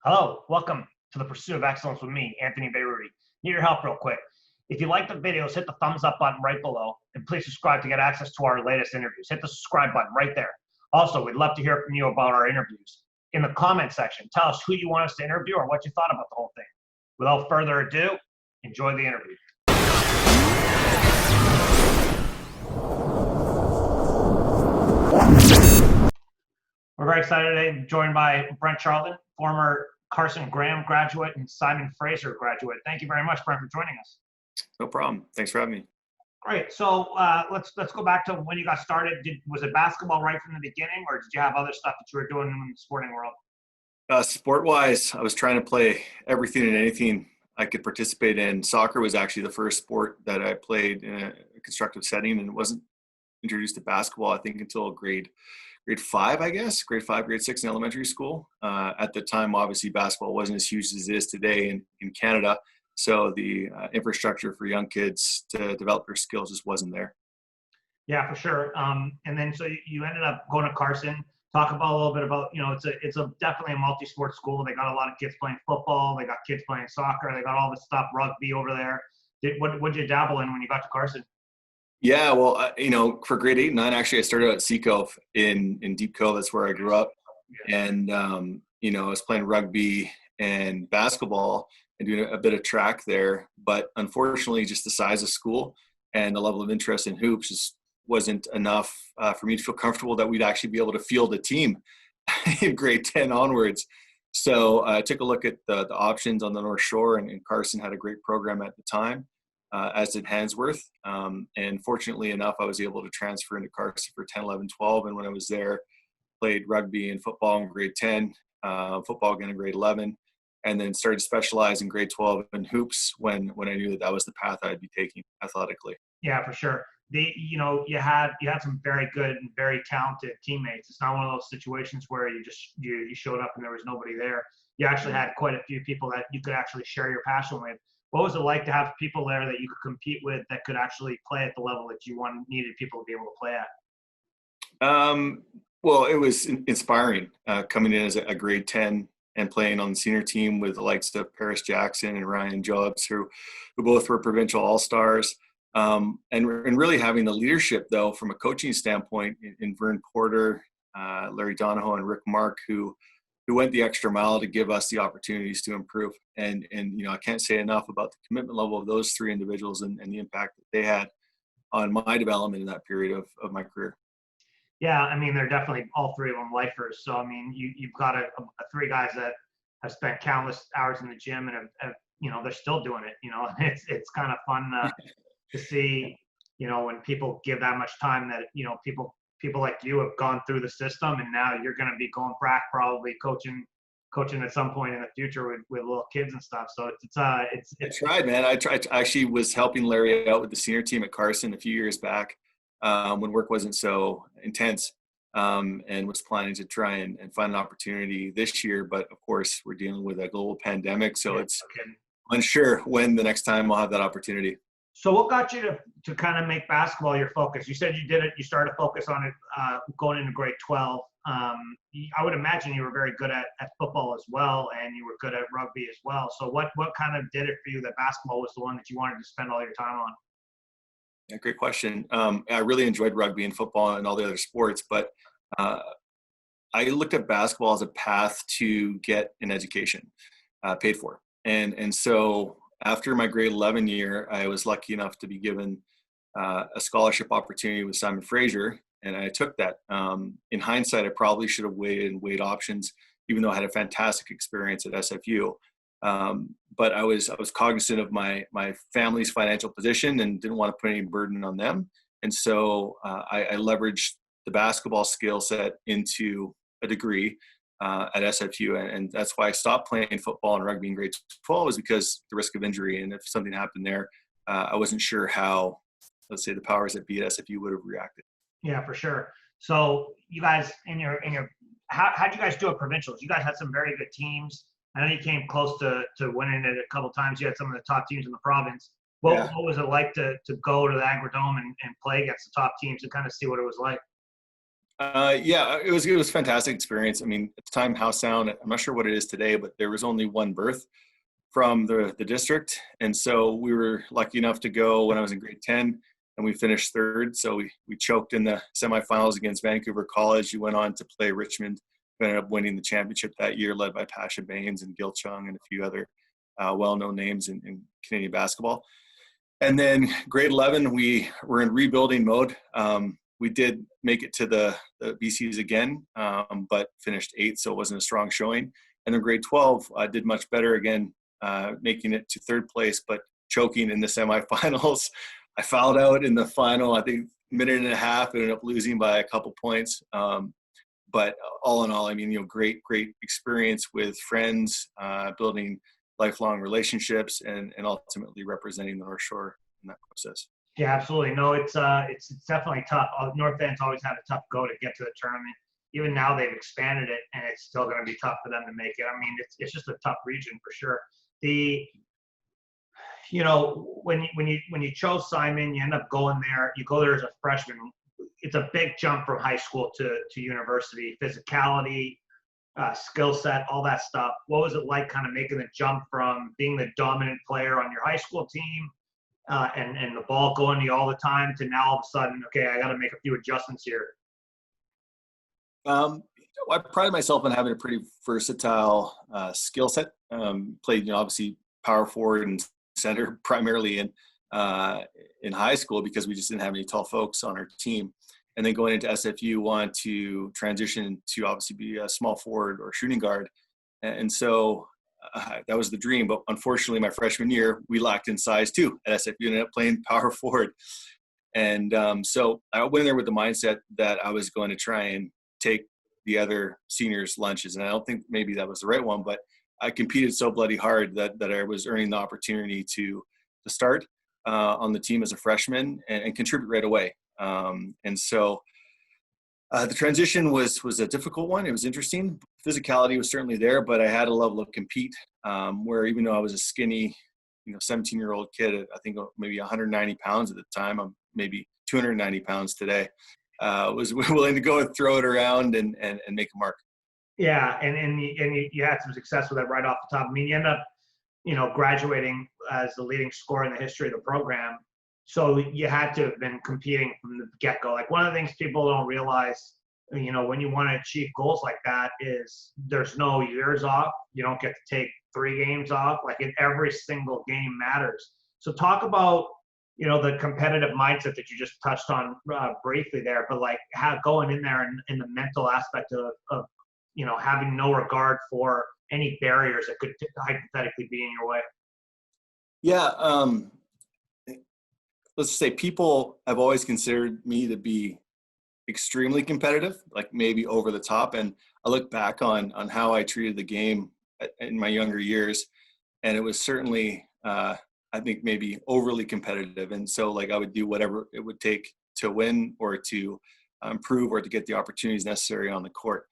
Hello, welcome to the Pursuit of Excellence with me, Anthony Beirudi. Need your help real quick. If you like the videos, hit the thumbs up button right below, and please subscribe to get access to our latest interviews. Hit the subscribe button right there. Also, we'd love to hear from you about our interviews. In the comment section, tell us who you want us to interview or what you thought about the whole thing. Without further ado, enjoy the interview. We're very excited today, joined by Brent Charleton, former Carson Graham graduate and Simon Fraser graduate. Thank you very much, Brent, for joining us. No problem. Thanks for having me. Great. So let's go back to when you got started. Was it basketball right from the beginning, or did you have other stuff that you were doing in the sporting world? Sport-wise, I was trying to play everything and anything I could participate in. Soccer was actually the first sport that I played in a constructive setting, and it wasn't introduced to basketball, I think, until grade 5, I guess, grade 5, grade 6 in elementary school. At the time, obviously, basketball wasn't as huge as it is today in Canada. So the infrastructure for young kids to develop their skills just wasn't there. Yeah, for sure. And then so you ended up going to Carson. Talk about a little bit about, it's a definitely a multi-sport school. They got a lot of kids playing football. They got kids playing soccer. They got all this stuff, rugby over there. What'd you dabble in when you got to Carson? Yeah, well, for grade 8 and 9, actually, I started at Sea Cove in Deep Cove. That's where I grew up. And, I was playing rugby and basketball and doing a bit of track there. But unfortunately, just the size of school and the level of interest in hoops just wasn't enough for me to feel comfortable that we'd actually be able to field a team in grade 10 onwards. So I took a look at the options on the North Shore, and Carson had a great program at the time. As did Handsworth. And fortunately enough, I was able to transfer into Carson for 10, 11, 12. And when I was there, played rugby and football in grade 10, football again in grade 11, and then started to specialize in grade 12 in hoops when I knew that was the path I'd be taking athletically. Yeah, for sure. You had some very good and very talented teammates. It's not one of those situations where you showed up and there was nobody there. You actually had quite a few people that you could actually share your passion with. What was it like to have people there that you could compete with that could actually play at the level that you needed people to be able to play at? Well, it was inspiring coming in as a grade 10 and playing on the senior team with the likes of Paris Jackson and Ryan Jobs, who both were provincial all-stars. And really having the leadership, though, from a coaching standpoint in Vern Porter, Larry Donahoe, and Rick Mark, who went the extra mile to give us the opportunities to improve. And I can't say enough about the commitment level of those three individuals and the impact that they had on my development in that period of my career. Yeah, I mean, they're definitely all three of them lifers. So, I mean, you've got three guys that have spent countless hours in the gym and have they're still doing it. It's kind of fun to see, when people give that much time that, people like you have gone through the system, and now you're going to be going back probably coaching at some point in the future with little kids and stuff. So I tried, man. I actually was helping Larry out with the senior team at Carson a few years back when work wasn't so intense, and was planning to try and find an opportunity this year. But of course, we're dealing with a global pandemic, so it's unsure when the next time I'll have that opportunity. So what got you to kind of make basketball your focus? You said you did it. You started to focus on it going into grade 12. I would imagine you were very good at football as well, and you were good at rugby as well. So what kind of did it for you that basketball was the one that you wanted to spend all your time on? Yeah, great question. I really enjoyed rugby and football and all the other sports, but I looked at basketball as a path to get an education paid for. And so after my grade 11 year, I was lucky enough to be given a scholarship opportunity with Simon Fraser, and I took that. In hindsight, I probably should have weighed options, even though I had a fantastic experience at SFU. But I was cognizant of my family's financial position and didn't want to put any burden on them. And so I leveraged the basketball skill set into a degree at SFU, and that's why I stopped playing football and rugby in grade 12, was because the risk of injury, and if something happened there, I wasn't sure how, let's say, the powers that be at SFU would have reacted. Yeah, for sure. So you guys how'd you guys do at Provincials? You guys had some very good teams. I know you came close to winning it a couple of times. You had some of the top teams in the province. What was it like to go to the Agrodome and play against the top teams and kind of see what it was like? Yeah, it was a fantastic experience. I mean, at the time, House Sound, I'm not sure what it is today, but there was only one berth from the district. And so we were lucky enough to go when I was in grade 10, and we finished third. So we choked in the semifinals against Vancouver College. We went on to play Richmond. We ended up winning the championship that year, led by Pasha Baines and Gil Chung and a few other well-known names in Canadian basketball. And then grade 11, we were in rebuilding mode. We did make it to the BCs again, but finished 8th, so it wasn't a strong showing. And then grade 12, I did much better again, making it to 3rd place, but choking in the semifinals. I fouled out in the final, I think, minute and a half, ended up losing by a couple points. But all in all, I mean, great experience with friends, building lifelong relationships, and ultimately representing the North Shore in that process. Yeah, absolutely. No, it's definitely tough. North End's always had a tough go to get to the tournament. Even now they've expanded it, and it's still going to be tough for them to make it. I mean, it's just a tough region for sure. When you chose Simon, you end up going there. You go there as a freshman. It's a big jump from high school to university. Physicality, skill set, all that stuff. What was it like kind of making the jump from being the dominant player on your high school team and the ball going to you all the time to now all of a sudden, okay, I got to make a few adjustments here? I pride myself on having a pretty versatile skill set. Played, obviously power forward and center primarily in high school because we just didn't have any tall folks on our team. And then going into SFU, wanted to transition to obviously be a small forward or shooting guard. And so that was the dream. But unfortunately, my freshman year, we lacked in size too at SFU, and ended up playing power forward. And so I went in there with the mindset that I was going to try and take the other seniors' lunches. And I don't think maybe that was the right one, but I competed so bloody hard that I was earning the opportunity to start on the team as a freshman and contribute right away. And so the transition was a difficult one. It was interesting. Physicality was certainly there, but I had a level of compete where even though I was a skinny, 17-year-old kid, I think maybe 190 pounds at the time, I'm maybe 290 pounds today, was willing to go and throw it around and make a mark. Yeah, and you had some success with it right off the top. I mean, you end up, graduating as the leading scorer in the history of the program. So you had to have been competing from the get-go. Like, one of the things people don't realize, when you want to achieve goals like that, is there's no years off. You don't get to take 3 games off. Like, every single game matters. So talk about, the competitive mindset that you just touched on briefly there, but like how going in there and the mental aspect of having no regard for any barriers that could hypothetically be in your way. Yeah. Let's just say people have always considered me to be extremely competitive, like maybe over the top. And I look back on how I treated the game in my younger years, and it was certainly, I think, maybe overly competitive. And so like I would do whatever it would take to win or to improve or to get the opportunities necessary on the court.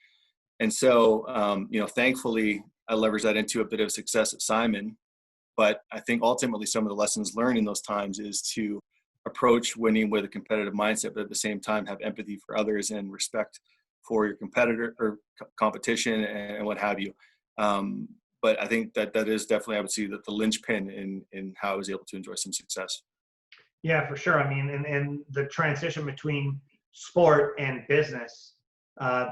And so, thankfully, I leveraged that into a bit of success at Simon. But I think ultimately some of the lessons learned in those times is to approach winning with a competitive mindset, but at the same time have empathy for others and respect for your competitor or competition and what have you. But I think that is definitely, I would see, that the linchpin in how I was able to enjoy some success. Yeah, for sure. I mean, and the transition between sport and business,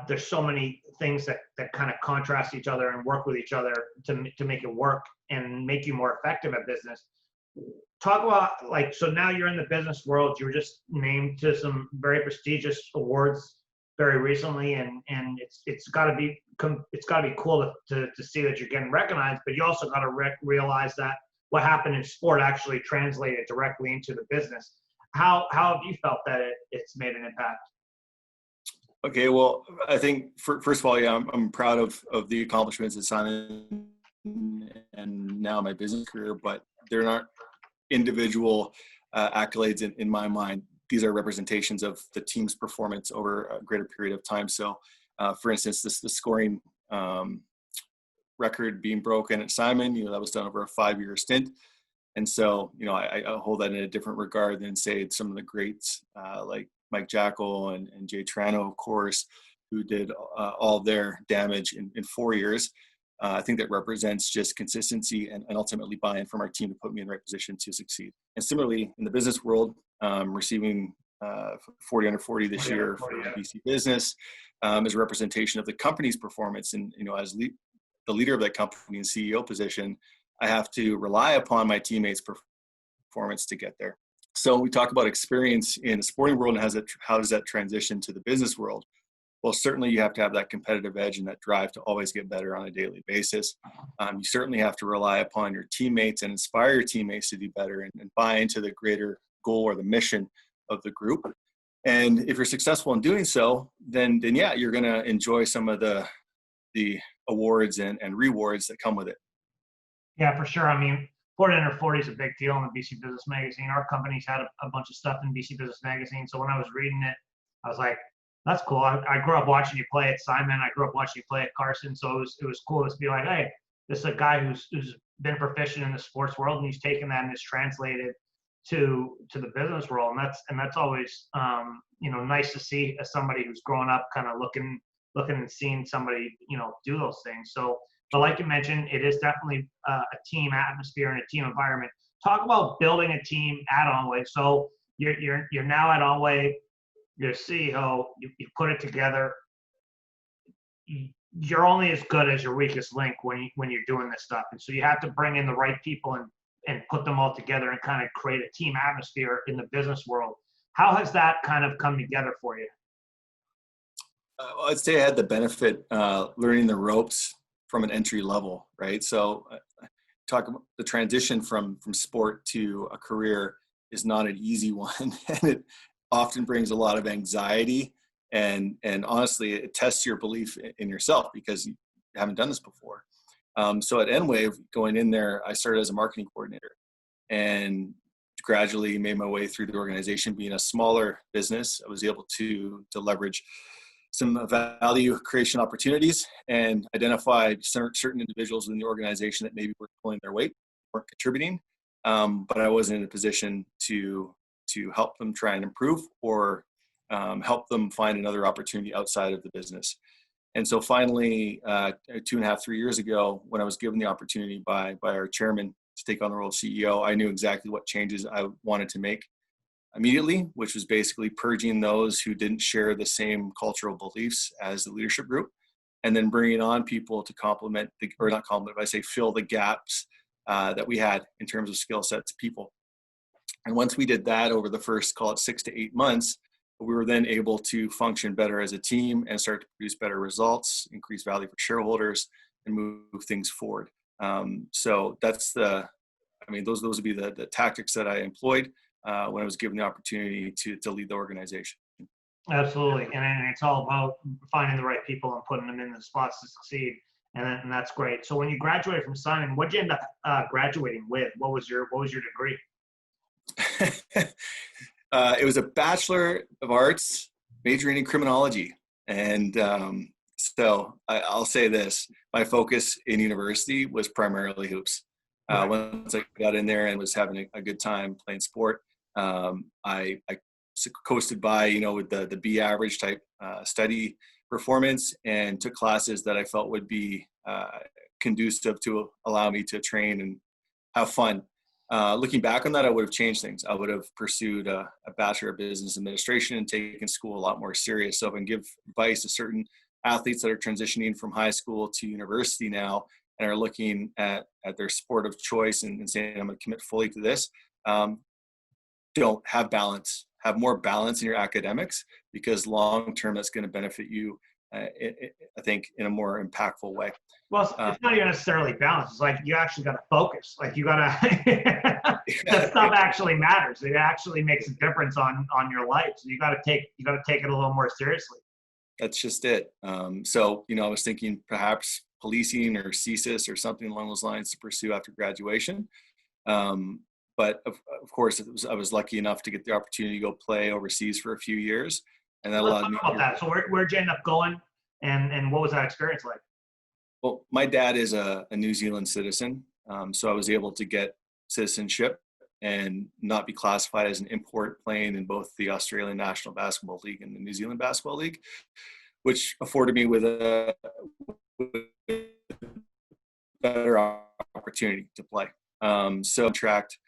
there's so many things that kind of contrast each other and work with each other to make it work and make you more effective at business. Talk about, so now you're in the business world. You were just named to some very prestigious awards very recently, and it's got to be cool to see that you're getting recognized. But you also got to realize that what happened in sport actually translated directly into the business. How have you felt that it's made an impact? Okay, well, I think first of all, yeah, I'm proud of the accomplishments at Simon and now my business career, but they're not individual accolades in my mind. These are representations of the team's performance over a greater period of time. So, for instance, the scoring record being broken at Simon, that was done over a 5-year stint. And so, I hold that in a different regard than, say, some of the greats like Mike Jackal and Jay Trano, of course, who did all their damage in 4 years. I think that represents just consistency and ultimately buy-in from our team to put me in the right position to succeed. And similarly, in the business world, receiving 40 under 40 this year for BC Business is a representation of the company's performance. And, as the leader of that company and CEO position, I have to rely upon my teammates' performance to get there. So we talk about experience in the sporting world and how does that transition to the business world? Well, certainly you have to have that competitive edge and that drive to always get better on a daily basis. You certainly have to rely upon your teammates and inspire your teammates to do better and buy into the greater goal or the mission of the group. And if you're successful in doing so, then yeah, you're going to enjoy some of the awards and rewards that come with it. Yeah, for sure. I mean, 40 under 40 is a big deal in the BC Business Magazine. Our company's had a bunch of stuff in BC Business Magazine. So when I was reading it, I was like, that's cool. I grew up watching you play at Simon. I grew up watching you play at Carson. So it was cool to be like, hey, this is a guy who's been proficient in the sports world, and he's taken that and has translated to the business world. And that's always nice to see as somebody who's growing up, kind of looking and seeing somebody do those things. So, but like you mentioned, it is definitely a team atmosphere and a team environment. Talk about building a team at EnWave. So you're now at EnWave. You're CEO, you put it together. You're only as good as your weakest link when you're doing this stuff. And so you have to bring in the right people and put them all together and kind of create a team atmosphere in the business world. How has that kind of come together for you? I'd say I had the benefit learning the ropes from an entry level, right? So talk about the transition from sport to a career is not an easy one. And it often brings a lot of anxiety and honestly, it tests your belief in yourself because you haven't done this before. So at EnWave, going in there, I started as a marketing coordinator and gradually made my way through the organization. Being a smaller business, I was able to leverage some value creation opportunities and identify certain individuals within the organization that maybe were pulling their weight, weren't contributing, but I wasn't in a position to help them try and improve or help them find another opportunity outside of the business. And so finally, 2.5, 3 years ago, when I was given the opportunity by our chairman to take on the role of CEO, I knew exactly what changes I wanted to make immediately, which was basically purging those who didn't share the same cultural beliefs as the leadership group, and then bringing on people to fill the gaps that we had in terms of skill sets, people. And once we did that over the first, call it 6 to 8 months, we were then able to function better as a team and start to produce better results, increase value for shareholders, and move things forward. So those would be the tactics that I employed when I was given the opportunity to lead the organization. Absolutely. And it's all about finding the right people and putting them in the spots to succeed. And that's great. So when you graduated from Simon, what did you end up graduating with? What was your degree? It was a Bachelor of Arts, majoring in criminology. And so I'll say this, my focus in university was primarily hoops. Once I got in there and was having a good time playing sport, I coasted by, with the B average type study performance and took classes that I felt would be conducive to allow me to train and have fun. Looking back on that, I would have changed things. I would have pursued a Bachelor of Business Administration and taken school a lot more serious. So if I can give advice to certain athletes that are transitioning from high school to university now and are looking at their sport of choice and saying, I'm going to commit fully to this, don't have balance. Have more balance in your academics because long-term that's going to benefit you, I think, in a more impactful way. Well, it's not even necessarily balance. It's like you actually got to focus. Like you got to that stuff actually matters. It actually makes a difference on your life. So you got to take it a little more seriously. That's just it. So I was thinking perhaps policing or CSIS or something along those lines to pursue after graduation. But of course, I was lucky enough to get the opportunity to go play overseas for a few years, and that allowed me. Talk about that. So where'd you end up going, and what was that experience like? Well, my dad is a New Zealand citizen, so I was able to get citizenship and not be classified as an import playing in both the Australian National Basketball League and the New Zealand Basketball League, which afforded me with a better opportunity to play. So contract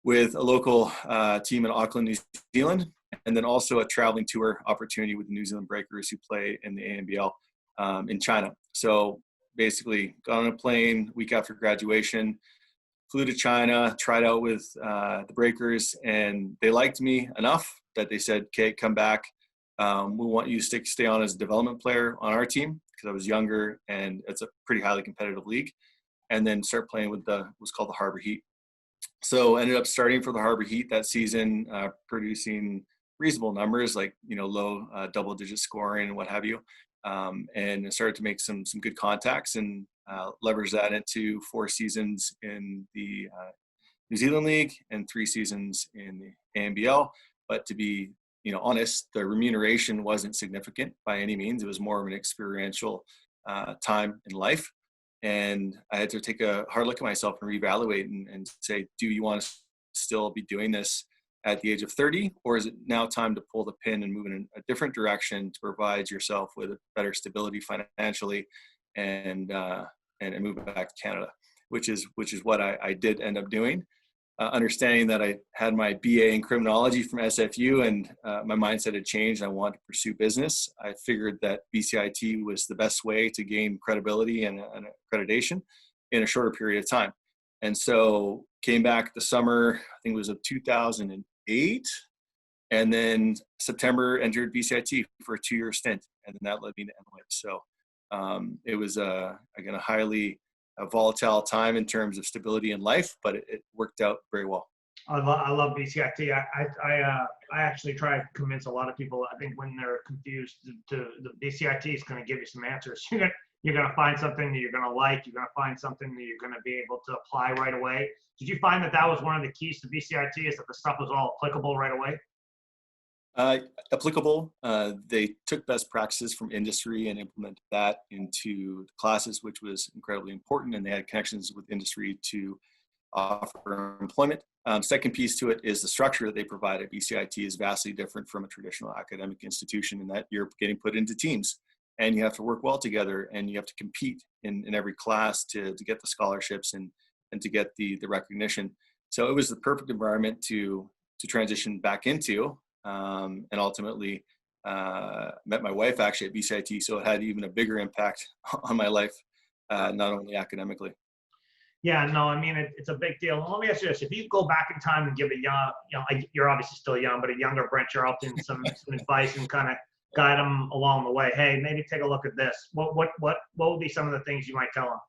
with a local team in Auckland, New Zealand, and then also a traveling tour opportunity with the New Zealand Breakers who play in the ANBL in China. So basically got on a plane week after graduation, flew to China, tried out with the Breakers, and they liked me enough that they said, okay, come back. We want you to stay on as a development player on our team, because I was younger and it's a pretty highly competitive league, and then start playing with what's called the Harbour Heat. So ended up starting for the Harbour Heat that season, producing reasonable numbers, like, low double-digit scoring and what have you, and started to make some good contacts and leverage that into 4 seasons in the New Zealand League and 3 seasons in the ANBL. But to be honest, the remuneration wasn't significant by any means. It was more of an experiential time in life. And I had to take a hard look at myself and reevaluate and say, do you want to still be doing this at the age of 30? Or is it now time to pull the pin and move in a different direction to provide yourself with a better stability financially and move back to Canada, which is what I did end up doing. Understanding that I had my BA in criminology from SFU and my mindset had changed. I wanted to pursue business. I figured that BCIT was the best way to gain credibility and accreditation in a shorter period of time. And so came back the summer, I think it was of 2008. And then September entered BCIT for a 2-year stint. And then that led me to EnWave. So it was, again, a highly volatile time in terms of stability in life, but it worked out very well. I love BCIT. I actually try to convince a lot of people. I think when they're confused, the BCIT is going to give you some answers. You're going to find something that you're going to like. You're going to find something that you're going to be able to apply right away. Did you find that was one of the keys to BCIT, is that the stuff was all applicable right away? Applicable. They took best practices from industry and implemented that into the classes, which was incredibly important. And they had connections with industry to offer employment. Second piece to it is the structure that they provide at BCIT is vastly different from a traditional academic institution, in that you're getting put into teams and you have to work well together and you have to compete in every class to get the scholarships and to get the recognition. So it was the perfect environment to transition back into. And ultimately met my wife actually at BCIT, so it had even a bigger impact on my life, not only academically. Yeah, no, I mean, it's a big deal. Let me ask you this: if you go back in time and give a young, you're obviously still young, but a younger Brent Charleton some advice and kind of guide them along the way. Hey, maybe take a look at this. What would be some of the things you might tell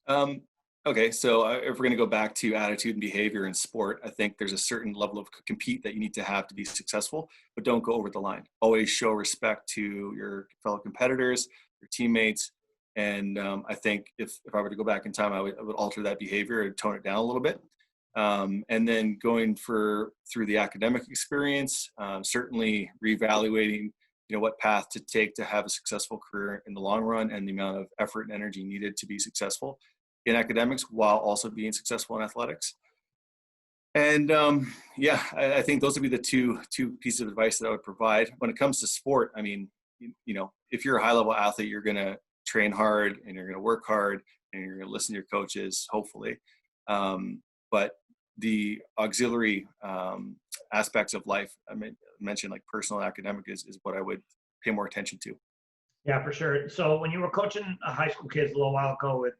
them? Okay, so if we're going to go back to attitude and behavior in sport, I think there's a certain level of compete that you need to have to be successful, but don't go over the line. Always show respect to your fellow competitors, your teammates, and I think if I were to go back in time, I would alter that behavior and tone it down a little bit. And then going through the academic experience, certainly reevaluating, what path to take to have a successful career in the long run and the amount of effort and energy needed to be successful in academics while also being successful in athletics. And I think those would be the two pieces of advice that I would provide. When it comes to sport, I mean, if you're a high level athlete, you're going to train hard and you're going to work hard and you're going to listen to your coaches, hopefully. But the auxiliary aspects of life, I mentioned like personal and academic is what I would pay more attention to. Yeah, for sure. So when you were coaching high school kids a little while ago with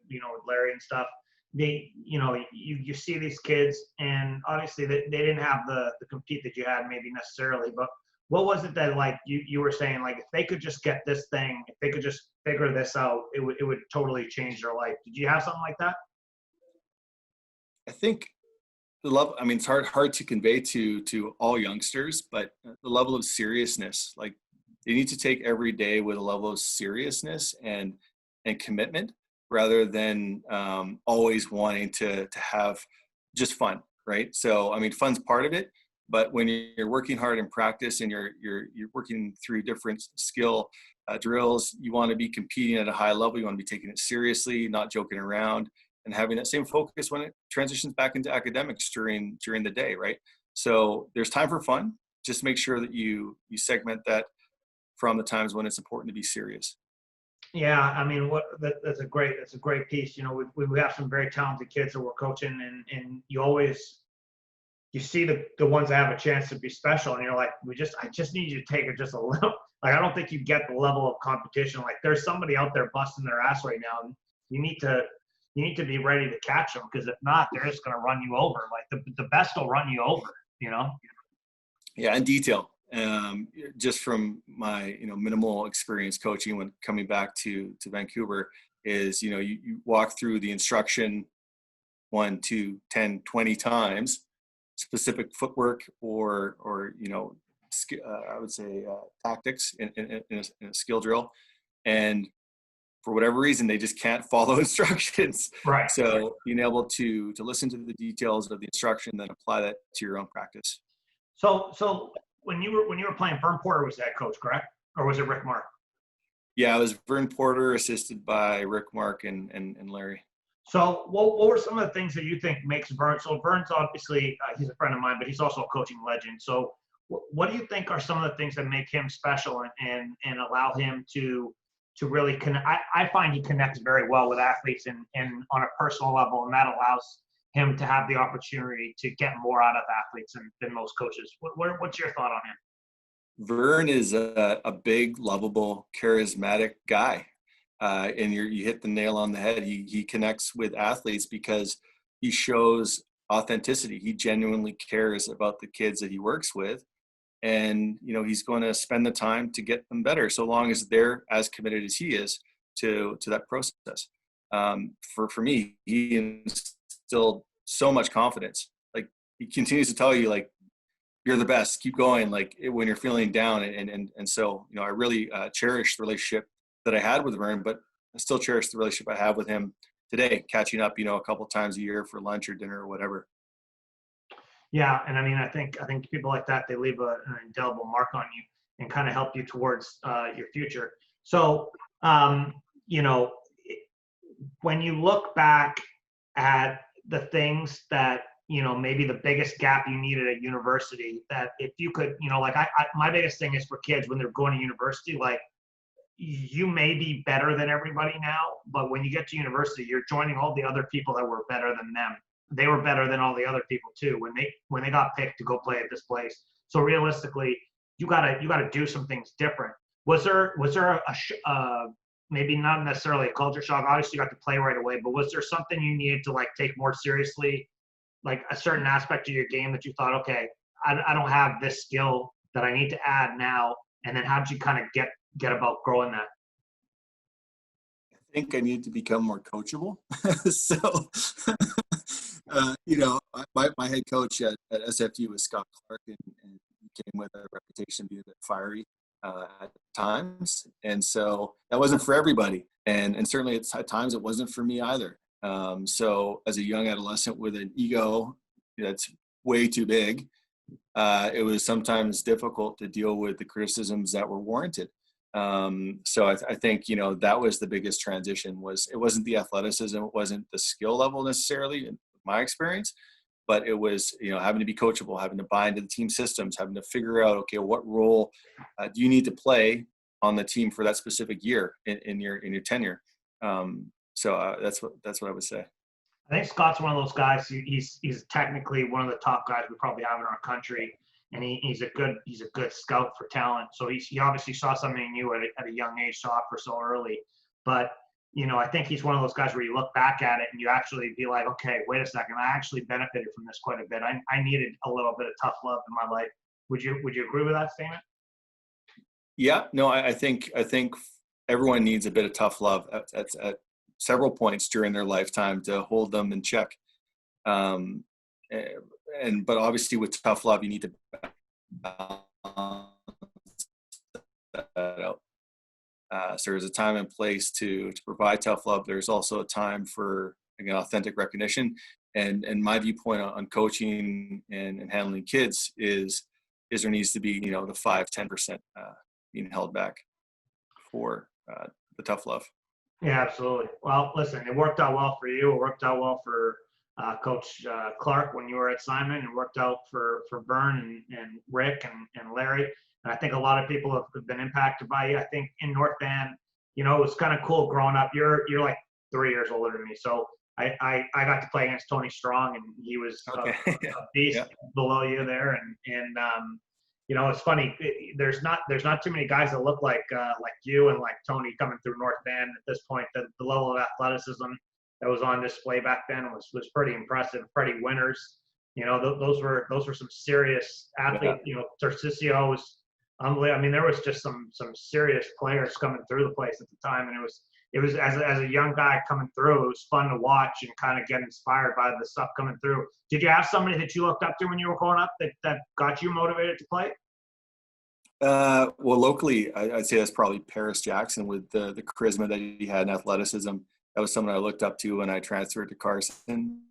Larry and stuff, you see these kids, and obviously they didn't have the compete that you had maybe necessarily, but what was it that like you were saying, like if they could just get this thing, if they could just figure this out, it would totally change their life? Did you have something like that? I think the level, I mean, it's hard to convey to all youngsters, but the level of seriousness, like they need to take every day with a level of seriousness and commitment, rather than always wanting to have just fun, right? So, I mean, fun's part of it, but when you're working hard in practice and you're working through different skill drills, you want to be competing at a high level. You want to be taking it seriously, not joking around. and having that same focus when it transitions back into academics during the day, right? So there's time for fun. Just make sure that you segment that from the times when it's important to be serious. Yeah, I mean, that's a great piece. You know, we have some very talented kids that we're coaching, and you see the ones that have a chance to be special, and you're like, I just need you to take it just a little. Like, I don't think you get the level of competition. Like, there's somebody out there busting their ass right now, and you need to be ready to catch them, because if not, they're just going to run you over. Like, the best will run you over, you know? Yeah, in detail. Just from my minimal experience coaching when coming back to Vancouver is you walk through the instruction 1, 2, 10, 20 times, specific footwork or I would say tactics in a skill drill, and for whatever reason they just can't follow instructions. Right. So being able to listen to the details of the instruction, then apply that to your own practice. So when you were playing, Vern Porter was the head coach, correct? Or was it Rick Mark? Yeah, it was Vern Porter assisted by Rick Mark and Larry. So what were some of the things that you think makes Vern? So Vern's obviously, he's a friend of mine, but he's also a coaching legend. So what do you think are some of the things that make him special and allow him to really connect? I find he connects very well with athletes and on a personal level, and that allows him to have the opportunity to get more out of athletes than most coaches. What's your thought on him? Vern is a big, lovable, charismatic guy. And you hit the nail on the head. He connects with athletes because he shows authenticity. He genuinely cares about the kids that he works with. And, he's going to spend the time to get them better, so long as they're as committed as he is to that process. For me, he instilled so much confidence. Like, he continues to tell you, like, you're the best, keep going, like, when you're feeling down. And so, I really cherish the relationship that I had with Vern, but I still cherish the relationship I have with him today, catching up, a couple times a year for lunch or dinner or whatever. Yeah, and I mean, I think people like that, they leave an indelible mark on you and kind of help you towards your future. So, when you look back at the things that, maybe the biggest gap you needed at university, that if you could, like my biggest thing is for kids when they're going to university, like, you may be better than everybody now, but when you get to university, you're joining all the other people that were better than them. They were better than all the other people too when they got picked to go play at this place. So realistically, you gotta do some things different. Was there a maybe not necessarily a culture shock? Obviously, you got to play right away, but was there something you needed to like take more seriously, like a certain aspect of your game that you thought, okay, I don't have this skill that I need to add now, and then how did you kind of get about growing that? I think I need to become more coachable. So, my head coach at SFU was Scott Clark, and he came with a reputation of being a bit fiery at times. And so that wasn't for everybody. And certainly at times it wasn't for me either. So as a young adolescent with an ego that's way too big, it was sometimes difficult to deal with the criticisms that were warranted. So I think, that was the biggest transition. It wasn't the athleticism, it wasn't the skill level necessarily in my experience, but it was, having to be coachable, having to buy into the team systems, having to figure out, okay, what role do you need to play on the team for that specific year in your tenure. So that's what I would say. I think Scott's one of those guys. He's technically one of the top guys we probably have in our country, and he's a good scout for talent. So he obviously saw something in you at a young age to offer so early. But I think he's one of those guys where you look back at it and you actually be like, okay, wait a second, I actually benefited from this quite a bit. I needed a little bit of tough love in my life. Would you agree with that statement? Yeah, no, I think everyone needs a bit of tough love at several points during their lifetime to hold them in check. But obviously with tough love, you need to balance that out. So there's a time and place to provide tough love. There's also a time for, again, authentic recognition. And my viewpoint on coaching and handling kids is there needs to be, the 5-10% being held back for the tough love. Yeah, absolutely. Well, listen, it worked out well for you. It worked out well for Coach Clark when you were at Simon. It worked out for Vern and Rick and Larry. And I think a lot of people have been impacted by you. I think in North Van, you know, it was kind of cool growing up. You're like 3 years older than me, so I got to play against Tony Strong, and he was Okay. a beast Yeah. below you there. And you know, it's funny. There's not too many guys that look like you and like Tony coming through North Van at this point. The level of athleticism that was on display back then was pretty impressive. Freddie Winters, you know, those were some serious athletes. Yeah. You know, Tarcisio was unbelievable. I mean, there was just some serious players coming through the place at the time, and it was as a young guy coming through, it was fun to watch and kind of get inspired by the stuff coming through. Did you have somebody that you looked up to when you were growing up that got you motivated to play? Well, locally, I'd say that's probably Paris Jackson with the charisma that he had and athleticism. That was someone I looked up to when I transferred to Carson,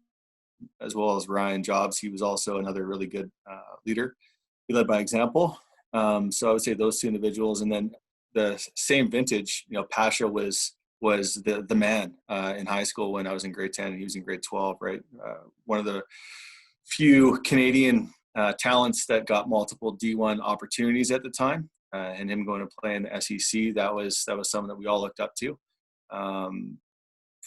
as well as Ryan Jobs. He was also another really good leader. He led by example. So I would say those two individuals, and then the same vintage. You know, Pasha was the man in high school when I was in grade 10 and he was in grade 12. Right, one of the few Canadian talents that got multiple D1 opportunities at the time, and him going to play in the SEC. That was something that we all looked up to.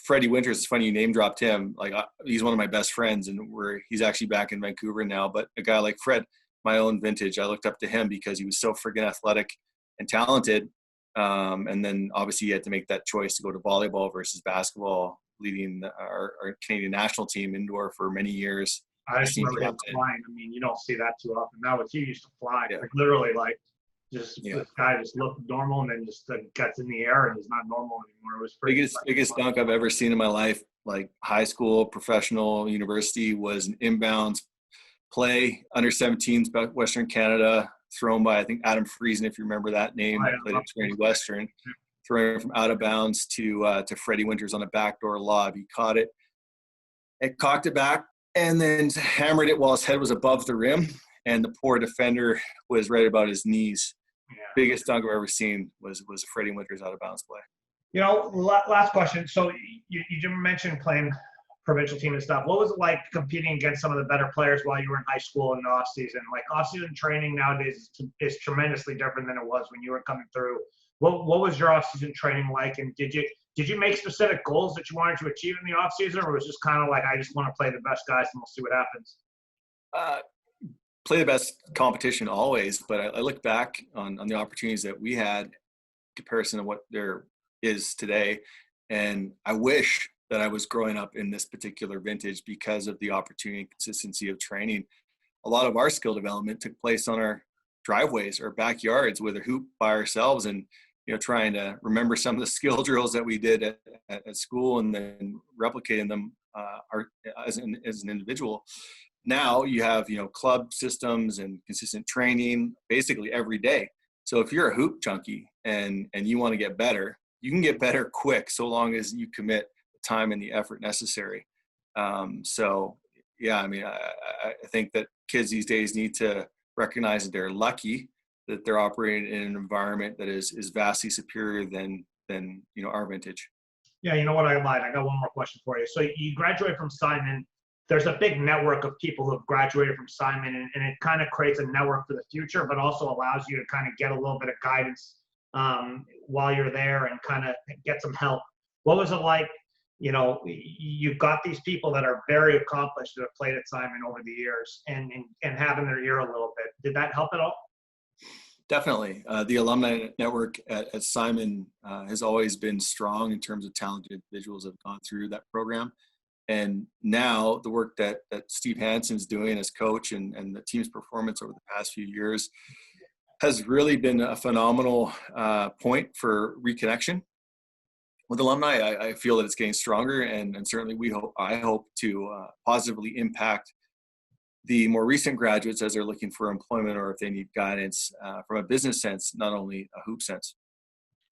Freddie Winters, it's funny you name dropped him. Like he's one of my best friends, and he's actually back in Vancouver now. But a guy like Fred, my own vintage, I looked up to him because he was so friggin' athletic and talented. And then obviously you had to make that choice to go to volleyball versus basketball, leading our Canadian national team indoor for many years. I just remember him flying. I mean, you don't see that too often. Now, he used to fly, Yeah. like literally, like this Yeah. guy just looked normal and then just gets in the air and he's not normal anymore. It was pretty biggest dunk I've ever seen in my life, like high school, professional, university, was an inbounds play, under 17s, Western Canada, thrown by I think Adam Friesen, if you remember that name. Oh, yeah. Played at Trinity Western, throwing from out of bounds to Freddie Winters on a backdoor lob. He caught it, cocked it back, and then hammered it while his head was above the rim, and the poor defender was right about his knees. Yeah. Biggest dunk I've ever seen was Freddie Winters out of bounds play. You know, last question. So you mentioned playing provincial team and stuff. What was it like competing against some of the better players while you were in high school in the off season? Like off-season training nowadays is tremendously different than it was when you were coming through. What was your off-season training like, and did you make specific goals that you wanted to achieve in the off season, or was it just kind of like, I just want to play the best guys and we'll see what happens? Play the best competition always, but I look back on the opportunities that we had in comparison to what there is today, and I wish that I was growing up in this particular vintage because of the opportunity and consistency of training. A lot of our skill development took place on our driveways or backyards with a hoop by ourselves, and trying to remember some of the skill drills that we did at school and then replicating them as an individual. Now you have club systems and consistent training basically every day. So if you're a hoop junkie and you want to get better, you can get better quick so long as you commit the time and the effort necessary. So yeah, I mean, I think that kids these days need to recognize that they're lucky that they're operating in an environment that is vastly superior than our vintage. Yeah, you know what, I lied. I got one more question for you. So you graduate from Simon. There's a big network of people who have graduated from Simon, and it kind of creates a network for the future, but also allows you to kind of get a little bit of guidance while you're there and kind of get some help. What was it like? You've got these people that are very accomplished that have played at Simon over the years and having their ear a little bit. Did that help at all? Definitely. The Alumni Network at Simon has always been strong in terms of talented individuals that have gone through that program. And now the work that Steve Hansen's doing as coach and the team's performance over the past few years has really been a phenomenal point for reconnection with alumni. I feel that it's getting stronger, and certainly I hope to positively impact the more recent graduates as they're looking for employment or if they need guidance from a business sense, not only a hoop sense.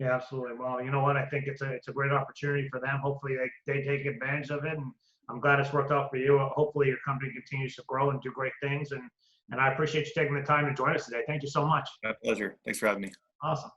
Yeah, absolutely. Well, you know what? I think it's a great opportunity for them. Hopefully they take advantage of it, and I'm glad it's worked out for you. Hopefully your company continues to grow and do great things, and I appreciate you taking the time to join us today. Thank you so much. My pleasure. Thanks for having me. Awesome.